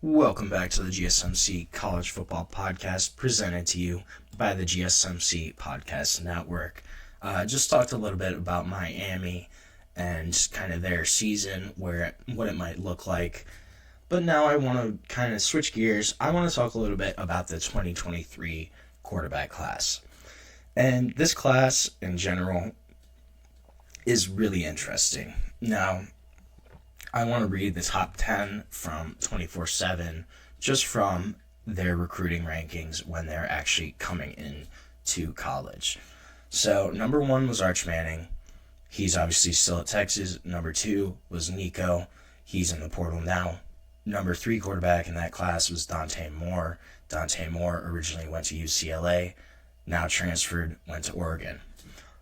Welcome back to the GSMC College Football Podcast, presented to you by the GSMC Podcast Network. Just talked a little bit about Miami and kind of their season, what it might look like. But now I want to kind of switch gears. I want to talk a little bit about the 2023 quarterback class. And this class in general is really interesting. Now, I want to read the top 10 from 24/7, just from their recruiting rankings when they're actually coming in to college. So, number 1 was Arch Manning. He's obviously still at Texas. Number 2 was Nico. He's in the portal now. Number 3 quarterback in that class was Dante Moore. Dante Moore originally went to UCLA, now transferred, went to Oregon.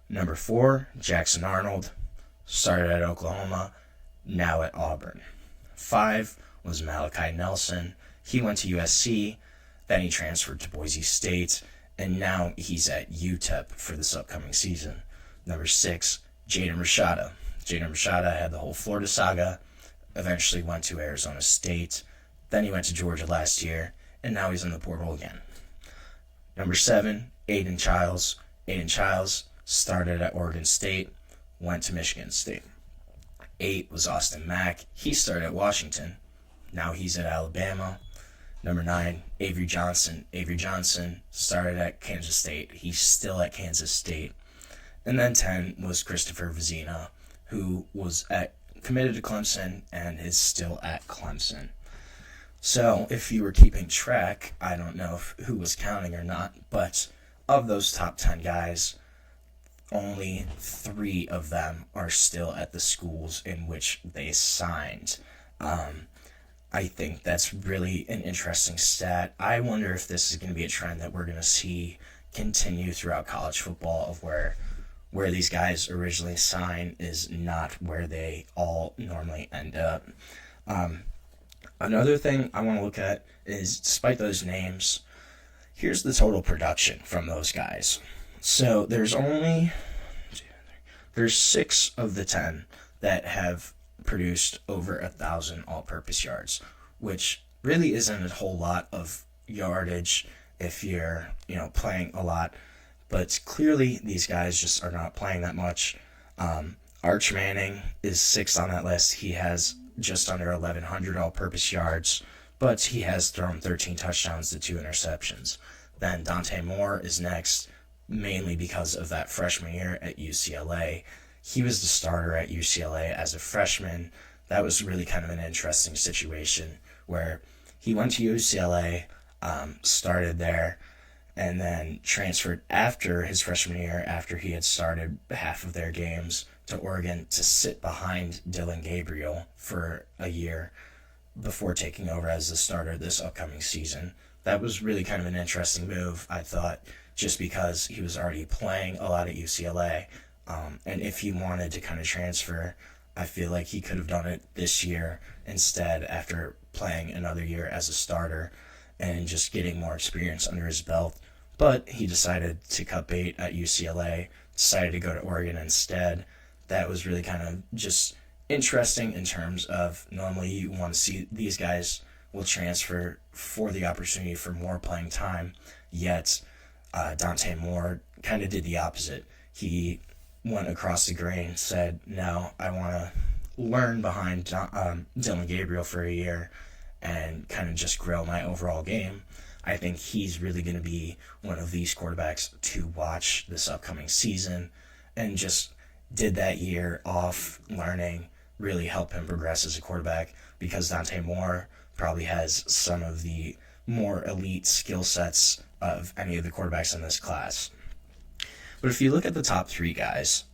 Number 4, Jackson Arnold, started at Oklahoma, now at Auburn. 5 was Malachi Nelson. He went to USC, then he transferred to Boise State, and now he's at UTEP for this upcoming season. Number 6, Jaden Rashada. Jaden Rashada had the whole Florida saga, eventually went to Arizona State, then he went to Georgia last year, and now he's in the portal again. Number 7, Aiden Childs. Aiden Childs started at Oregon State, went to Michigan State. 8 was Austin Mack. He started at Washington. Now he's at Alabama. Number 9, Avery Johnson. Avery Johnson started at Kansas State. He's still at Kansas State. And then 10 was Christopher Vizina, who was committed to Clemson and is still at Clemson. So if you were keeping track, I don't know who was counting or not, but of those top 10 guys, only 3 of them are still at the schools in which they signed. I think that's really an interesting stat. I wonder if this is going to be a trend that we're going to see continue throughout college football, of where these guys originally sign is not where they all normally end up. Another thing I want to look at is, despite those names, here's the total production from those guys. So there's 6 of the 10 that have produced over 1,000 all-purpose yards, which really isn't a whole lot of yardage if you're, playing a lot. But clearly these guys just are not playing that much. Arch Manning is 6th on that list. He has just under 1,100 all-purpose yards, but he has thrown 13 touchdowns to 2 interceptions. Then Dante Moore is next, mainly because of that freshman year at UCLA. He was the starter at UCLA as a freshman. That was really kind of an interesting situation where he went to UCLA, started there, and then transferred after his freshman year, after he had started half of their games, to Oregon to sit behind Dillon Gabriel for a year before taking over as the starter this upcoming season. That was really kind of an interesting move, I thought, just because he was already playing a lot at UCLA. And if he wanted to kind of transfer, I feel like he could have done it this year instead, after playing another year as a starter and just getting more experience under his belt. But he decided to cut bait at UCLA, decided to go to Oregon instead. That was really kind of just interesting in terms of, normally you want to see these guys will transfer for the opportunity for more playing time, yet Dante Moore kind of did the opposite. He went across the grain, said, no, I want to learn behind Dillon Gabriel for a year and kind of just grow my overall game. I think he's really going to be one of these quarterbacks to watch this upcoming season, and just did that year off learning really help him progress as a quarterback, because Dante Moore probably has some of the more elite skill sets of any of the quarterbacks in this class. But if you look at the top 3 guys,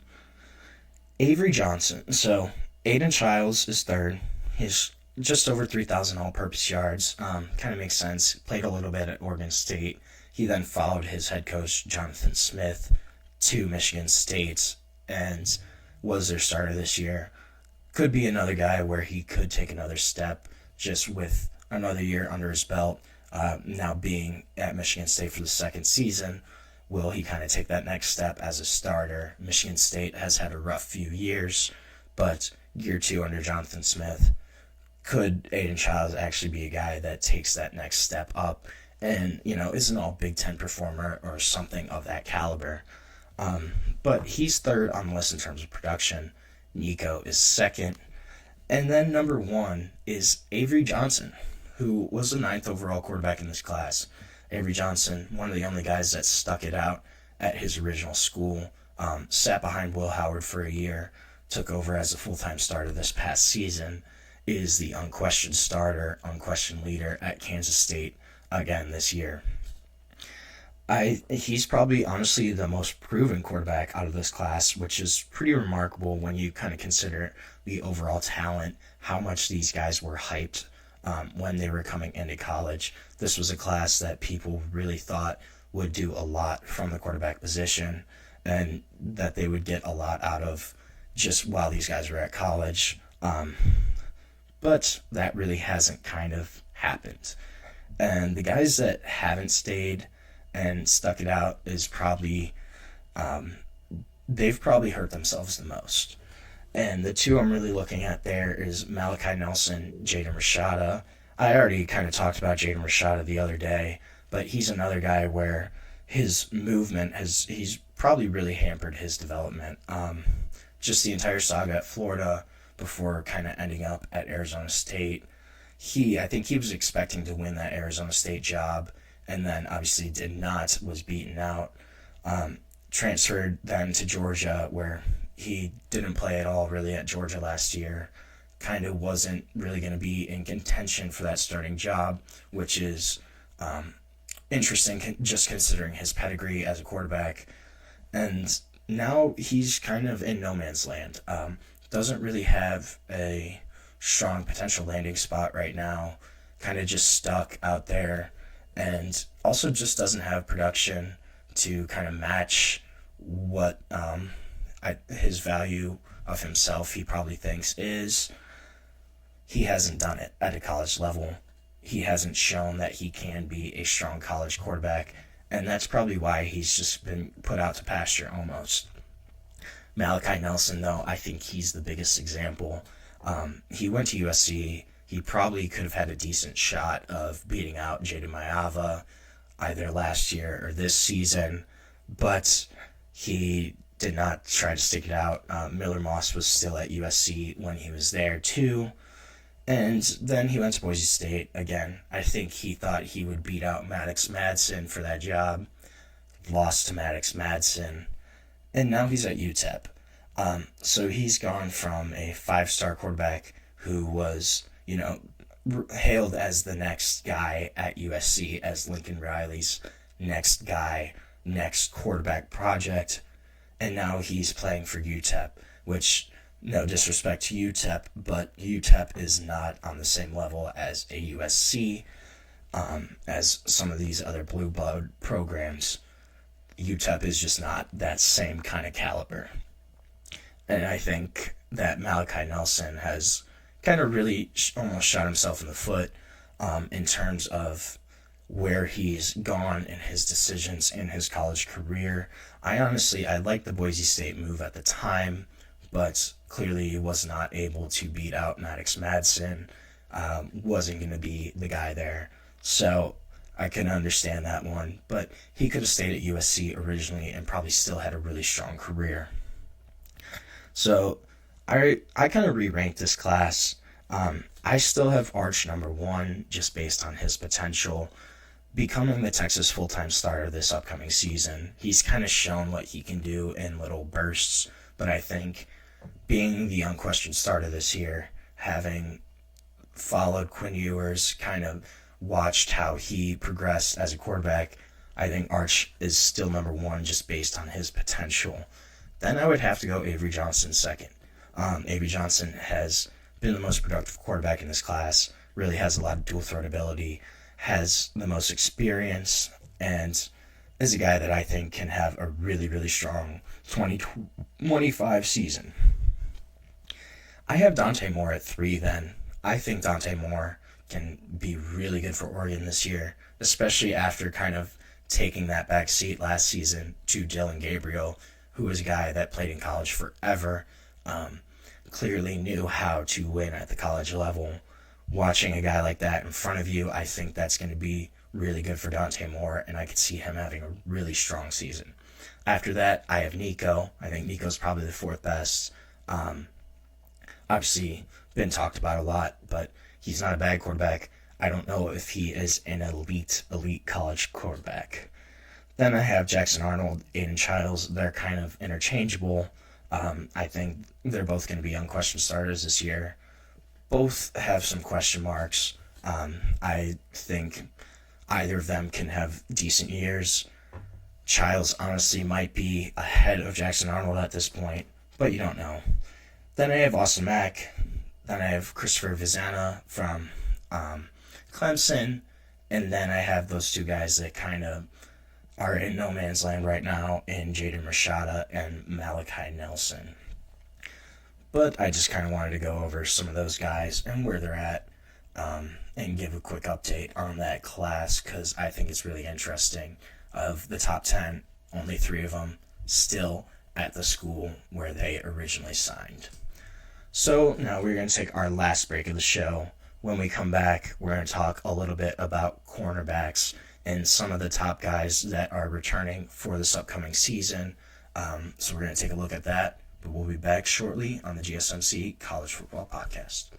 Avery Johnson, so Aiden Childs is 3rd. He's just over 3,000 all-purpose yards. Kind of makes sense. Played a little bit at Oregon State. He then followed his head coach, Jonathan Smith, to Michigan State and was their starter this year. Could be another guy where he could take another step, just with another year under his belt. Now being at Michigan State for the 2nd season, will he kind of take that next step as a starter? Michigan State has had a rough few years, but year 2 under Jonathan Smith could Aiden Childs actually be a guy that takes that next step up and, is an all Big Ten performer or something of that caliber? But he's third on the list in terms of production. Nico is second. And then number one is Avery Johnson, who was the 9th overall quarterback in this class. Avery Johnson, one of the only guys that stuck it out at his original school, sat behind Will Howard for a year, took over as a full-time starter this past season, is the unquestioned starter, unquestioned leader at Kansas State again this year. He's probably honestly the most proven quarterback out of this class, which is pretty remarkable when you kind of consider the overall talent, how much these guys were hyped when they were coming into college. This was a class that people really thought would do a lot from the quarterback position and that they would get a lot out of just while these guys were at college. But that really hasn't kind of happened. And the guys that haven't stayed and stuck it out is probably, they've probably hurt themselves the most. And the two I'm really looking at there is Malachi Nelson, Jaden Rashada. I already kind of talked about Jaden Rashada the other day, but he's another guy where his movement he's probably really hampered his development. Just the entire saga at Florida before kind of ending up at Arizona State. I think he was expecting to win that Arizona State job, and then obviously did not, was beaten out. Transferred then to Georgia, where he didn't play at all really at Georgia last year. Kind of wasn't really going to be in contention for that starting job, which is interesting just considering his pedigree as a quarterback. And now he's kind of in no man's land. Doesn't really have a strong potential landing spot right now. Kind of just stuck out there. And also just doesn't have production to kind of match what his value of himself he probably thinks is. He hasn't done it at a college level. He hasn't shown that he can be a strong college quarterback, and that's probably why he's just been put out to pasture almost. Malachi Nelson, though, I think he's the biggest example. He went to USC. He probably could have had a decent shot of beating out Jaden Mayava either last year or this season, but he did not try to stick it out. Miller Moss was still at USC when he was there too, and then he went to Boise State again. I think he thought he would beat out Maddox Madsen for that job, lost to Maddox Madsen, and now he's at UTEP. So he's gone from a 5-star quarterback who was, hailed as the next guy at USC, as Lincoln Riley's next guy, next quarterback project, and now he's playing for UTEP, which, no disrespect to UTEP, but UTEP is not on the same level as a USC, as some of these other blue blood programs. UTEP is just not that same kind of caliber. And I think that Malachi Nelson has kind of really almost shot himself in the foot in terms of where he's gone in his decisions in his college career. I liked the Boise State move at the time, but clearly he was not able to beat out Maddox Madsen, wasn't going to be the guy there. So I can understand that one, but he could have stayed at USC originally and probably still had a really strong career. So I kind of re-ranked this class. I still have Arch number 1 just based on his potential becoming the Texas full-time starter this upcoming season. He's kind of shown what he can do in little bursts, but I think being the unquestioned starter this year, having followed Quinn Ewers, kind of watched how he progressed as a quarterback, I think Arch is still number 1 just based on his potential. Then I would have to go Avery Johnson second. Avery Johnson has been the most productive quarterback in this class, really has a lot of dual threat ability, has the most experience, and is a guy that I think can have a really, really strong 2025 season. I have Dante Moore at 3 then. I think Dante Moore can be really good for Oregon this year, especially after kind of taking that back seat last season to Dylan Gabriel, who was a guy that played in college forever, clearly knew how to win at the college level, watching a guy like that in front of you, I think that's going to be really good for Dante Moore, and I could see him having a really strong season. After that, I have Nico. I think Nico's probably the fourth best. Obviously, been talked about a lot, but he's not a bad quarterback. I don't know if he is an elite college quarterback. Then I have Jackson Arnold, Aiden Childs. They're kind of interchangeable. I think they're both going to be unquestioned starters this year. Both have some question marks. I think either of them can have decent years. Childs honestly might be ahead of Jackson Arnold at this point, but you don't know. Then I have Austin Mack. Then I have Christopher Vizana from Clemson. And then I have those two guys that kind of are in no man's land right now in Jaden Rashada and Malachi Nelson. But I just kind of wanted to go over some of those guys and where they're at, and give a quick update on that class, because I think it's really interesting. Of the top 10, only 3 of them still at the school where they originally signed. So now we're going to take our last break of the show. When we come back, we're going to talk a little bit about cornerbacks and some of the top guys that are returning for this upcoming season. So we're going to take a look at that. But we'll be back shortly on the GSMC College Football Podcast.